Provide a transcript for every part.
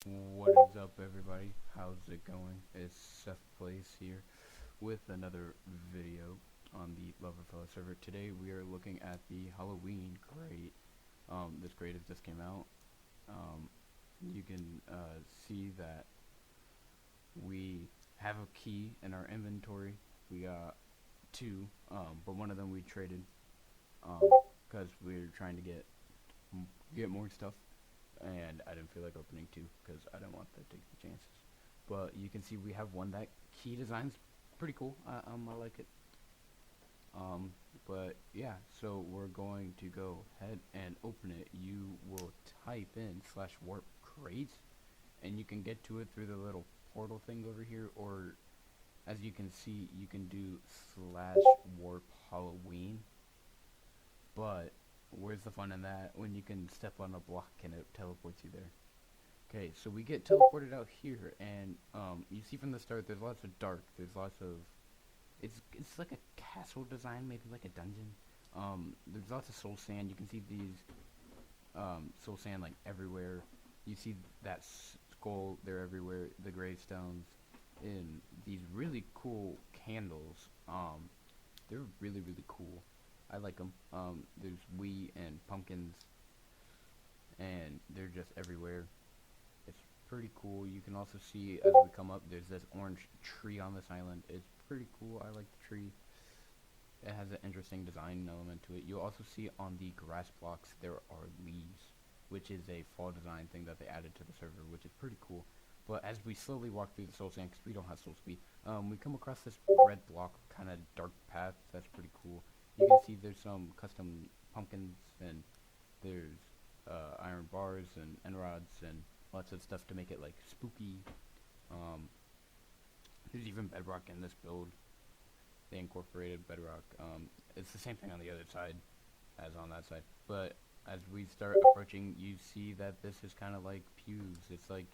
What is up, everybody? How's it going? It's Seth Place here with another video on the Loverfella server. Today we are looking at the Halloween crate. This crate has just came out. You can see that we have a key in our inventory. We got two, but one of them we traded because we were trying to get more stuff, and I didn't feel like opening two because I didn't want to take the chances. But you can see we have one. That key design's pretty cool. I like it. Um, but yeah, so we're going to go ahead and open it. You will type in /warp crate, and you can get to it through the little portal thing over here, or as you can see, you can do /warp Halloween. But where's the fun in that when you can step on a block and it teleports you there? Okay, so we get teleported out here, and you see from the start there's lots of dark. There's lots of it's like a castle design, maybe like a dungeon. There's lots of soul sand. You can see these soul sand like everywhere. You see that skull, they're everywhere. The gravestones, and these really cool candles. They're really cool. I like them. There's wheat and pumpkins, and they're just everywhere. It's pretty cool. You can also see as we come up, there's this orange tree on this island. It's pretty cool. I like the tree. It has an interesting design element to it. You'll also see on the grass blocks there are leaves, which is a fall design thing that they added to the server, which is pretty cool. But as we slowly walk through the soul sand, because we don't have soul speed, we come across this red block kind of dark path. That's pretty cool. You can see there's some custom pumpkins, and there's iron bars and end rods and lots of stuff to make it like spooky. Um, there's even bedrock in this build. They incorporated bedrock. It's the same thing on the other side as on that side. But as we start approaching, you see that this is kind of like pews. It's like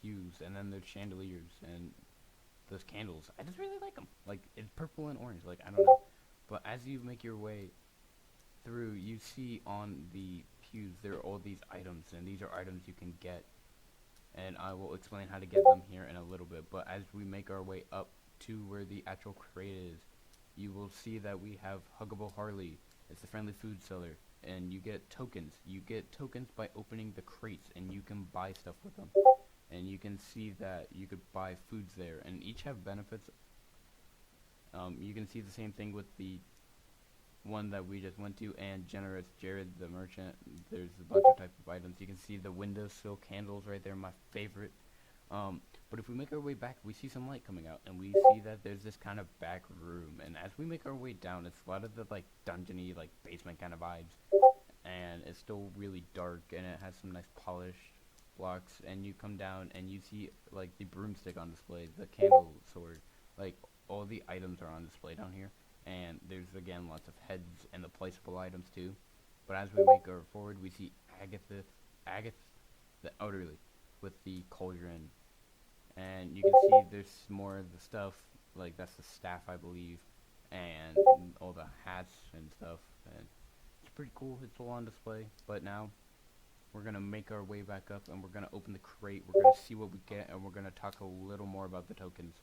pews, and then there's chandeliers and those candles. I just really like them. Like, it's purple and orange. Like, I don't know. But as you make your way through, you see on the pews there are all these items, and these are items you can get, and I will explain how to get them here in a little bit. But as we make our way up to where the actual crate is, you will see that we have Huggable Harley. It's the friendly food seller, and you get tokens. You get tokens by opening the crates, and you can buy stuff with them. And you can see that you could buy foods there, and each have benefits. You can see the same thing with the one that we just went to, and Generous Jared the merchant. There's a bunch of type of items. You can see the Windowsill candles right there, my favorite. But if we make our way back, we see some light coming out, and we see that there's this kind of back room. And as we make our way down, it's a lot of the like dungeony, like basement kind of vibes, and it's still really dark, and it has some nice polished blocks. And you come down, and you see like the broomstick on display, the candle sword, like all the items are on display down here. And there's again lots of heads and the placeable items too. But as we make our forward, we see Agatha the elderly, with the cauldron, and you can see there's more of the stuff, like that's the staff I believe, and all the hats and stuff, and it's pretty cool. It's all on display. But now we're gonna make our way back up, and we're gonna open the crate. We're gonna see what we get, and we're gonna talk a little more about the tokens.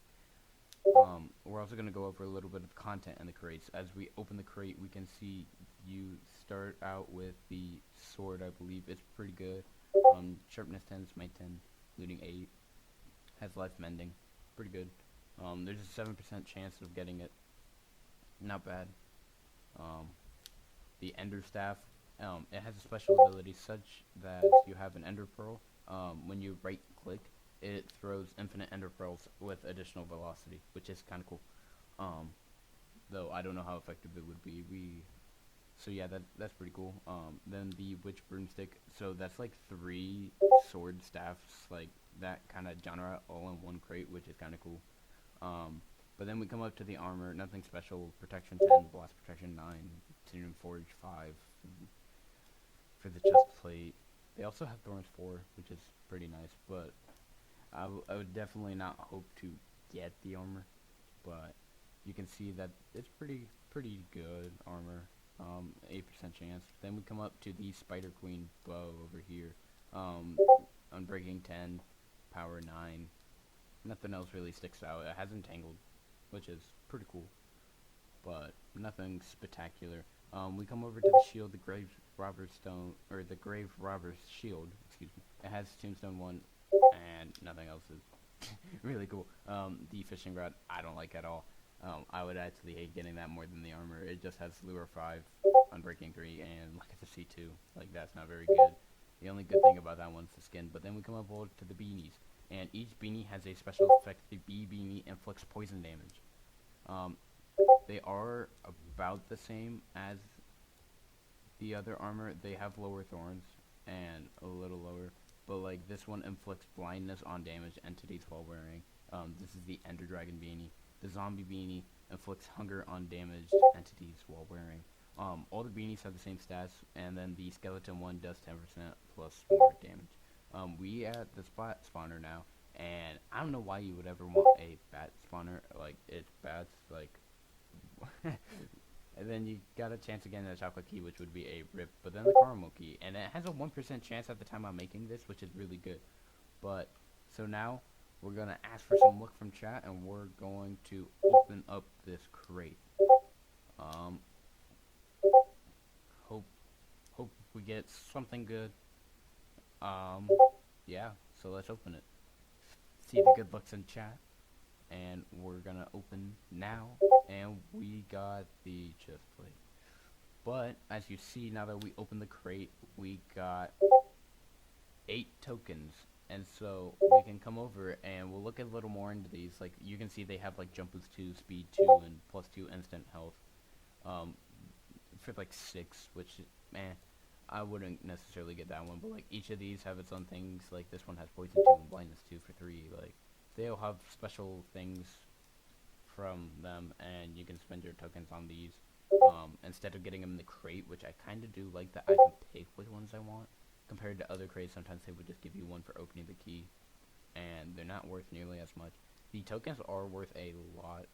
We're also going to go over a little bit of content in the crates. As we open the crate, we can see you start out with the sword, I believe. It's pretty good. Sharpness 10, smite 10, looting 8. Has life mending. Pretty good. There's a 7% chance of getting it. Not bad. Um, the Ender Staff, it has a special ability such that you have an Ender Pearl. When you right click, it throws infinite ender pearls with additional velocity, which is kind of cool. Um, though I don't know how effective it would be. So yeah, that's pretty cool. Then the witch broomstick. So that's like 3 sword staffs, like that kind of genre, all in one crate, which is kind of cool. But then we come up to the armor. Nothing special. Protection 10, blast protection 9, Titanium Forge 5 for the chest plate. They also have Thorns 4, which is pretty nice, but I would definitely not hope to get the armor, but you can see that it's pretty good armor. 8% chance. Then we come up to the Spider Queen bow over here. Unbreaking 10, Power 9. Nothing else really sticks out. It has Entangled, which is pretty cool, but nothing spectacular. We come over to the shield, the Grave Robber's Stone, or the Grave Robber's Shield, excuse me. It has Tombstone 1, and nothing else is really cool. The Fishing Rod, I don't like at all. I would actually hate getting that more than the armor. It just has Lure 5, Unbreaking 3, and Lack of C2. Like, that's not very good. The only good thing about that one's the skin. But then we come up over to the beanies, and each beanie has a special effect. The bee beanie inflicts poison damage. They are about the same as the other armor. They have lower thorns and a little lower, but like this one inflicts blindness on damaged entities while wearing. This is the Ender Dragon beanie. The zombie beanie inflicts hunger on damaged entities while wearing. All the beanies have the same stats, and then the skeleton one does 10% plus more damage. We at the Splat Spawner now, and I don't know why you would ever want a bat spawner. Like, it's bats, like, and then you got a chance again at a chocolate key, which would be a rip, but then the caramel key, and it has a 1% chance at the time I'm making this, which is really good. But, so now, we're gonna ask for some luck from chat, and we're going to open up this crate. Hope we get something good. Yeah, so let's open it. See the good looks in chat, and we're gonna open now, and we got the chest plate. But as you see, now that we open the crate, we got 8 tokens, and so we can come over and we'll look a little more into these. Like, you can see they have like jump boost 2, speed 2, and plus 2 instant health. For like 6, which, man, I wouldn't necessarily get that one, but like each of these have its own things. Like this one has poison 2 and blindness 2 for 3. Like, they all have special things from them, and you can spend your tokens on these instead of getting them in the crate, which I kind of do like that I can pick which ones I want. Compared to other crates, sometimes they would just give you one for opening the key, and they're not worth nearly as much. The tokens are worth a lot.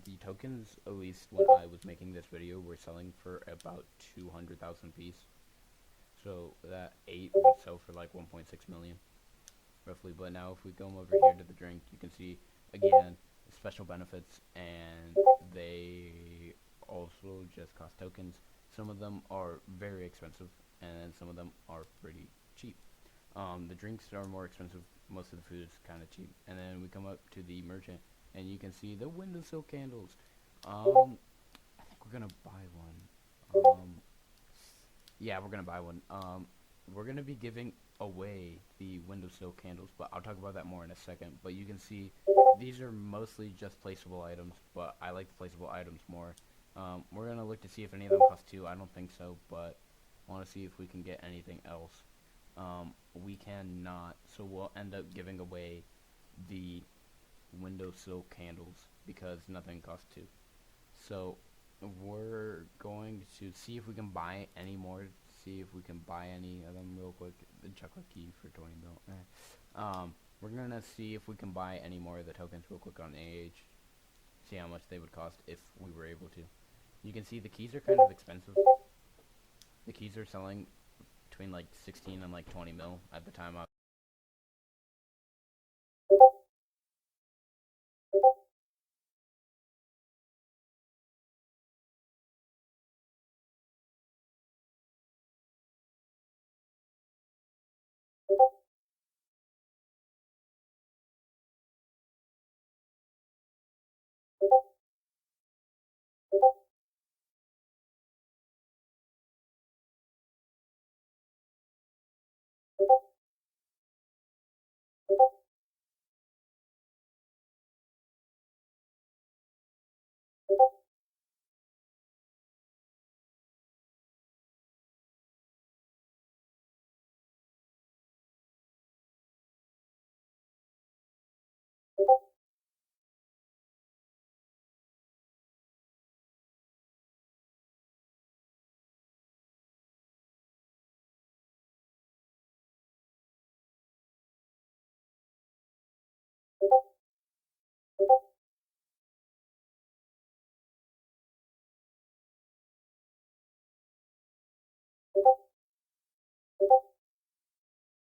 The tokens, at least when I was making this video, were selling for about 200,000 piece. So that 8 would sell for like 1.6 million, roughly. But now if we go over here to the drink, you can see, again, special benefits, and they also just cost tokens. Some of them are very expensive, and some of them are pretty cheap. The drinks are more expensive. Most of the food is kind of cheap. And then we come up to the merchant, and you can see the Windowsill candles. I think we're gonna buy one. Yeah, we're gonna buy one. We're gonna be giving away the Windowsill candles, but I'll talk about that more in a second. But you can see these are mostly just placeable items, but I like the placeable items more. We're gonna look to see if any of them cost 2. I don't think so, but I want to see if we can get anything else. We cannot, so we'll end up giving away the Windowsill candles because nothing costs 2. So we're going to see if we can buy any more. See if we can buy any of them real quick. The chocolate key for 20 mil. We're gonna see if we can buy any more of the tokens real quick on AH. See how much they would cost if we were able to. You can see the keys are kind of expensive. The keys are selling between like 16 and like 20 mil at the time I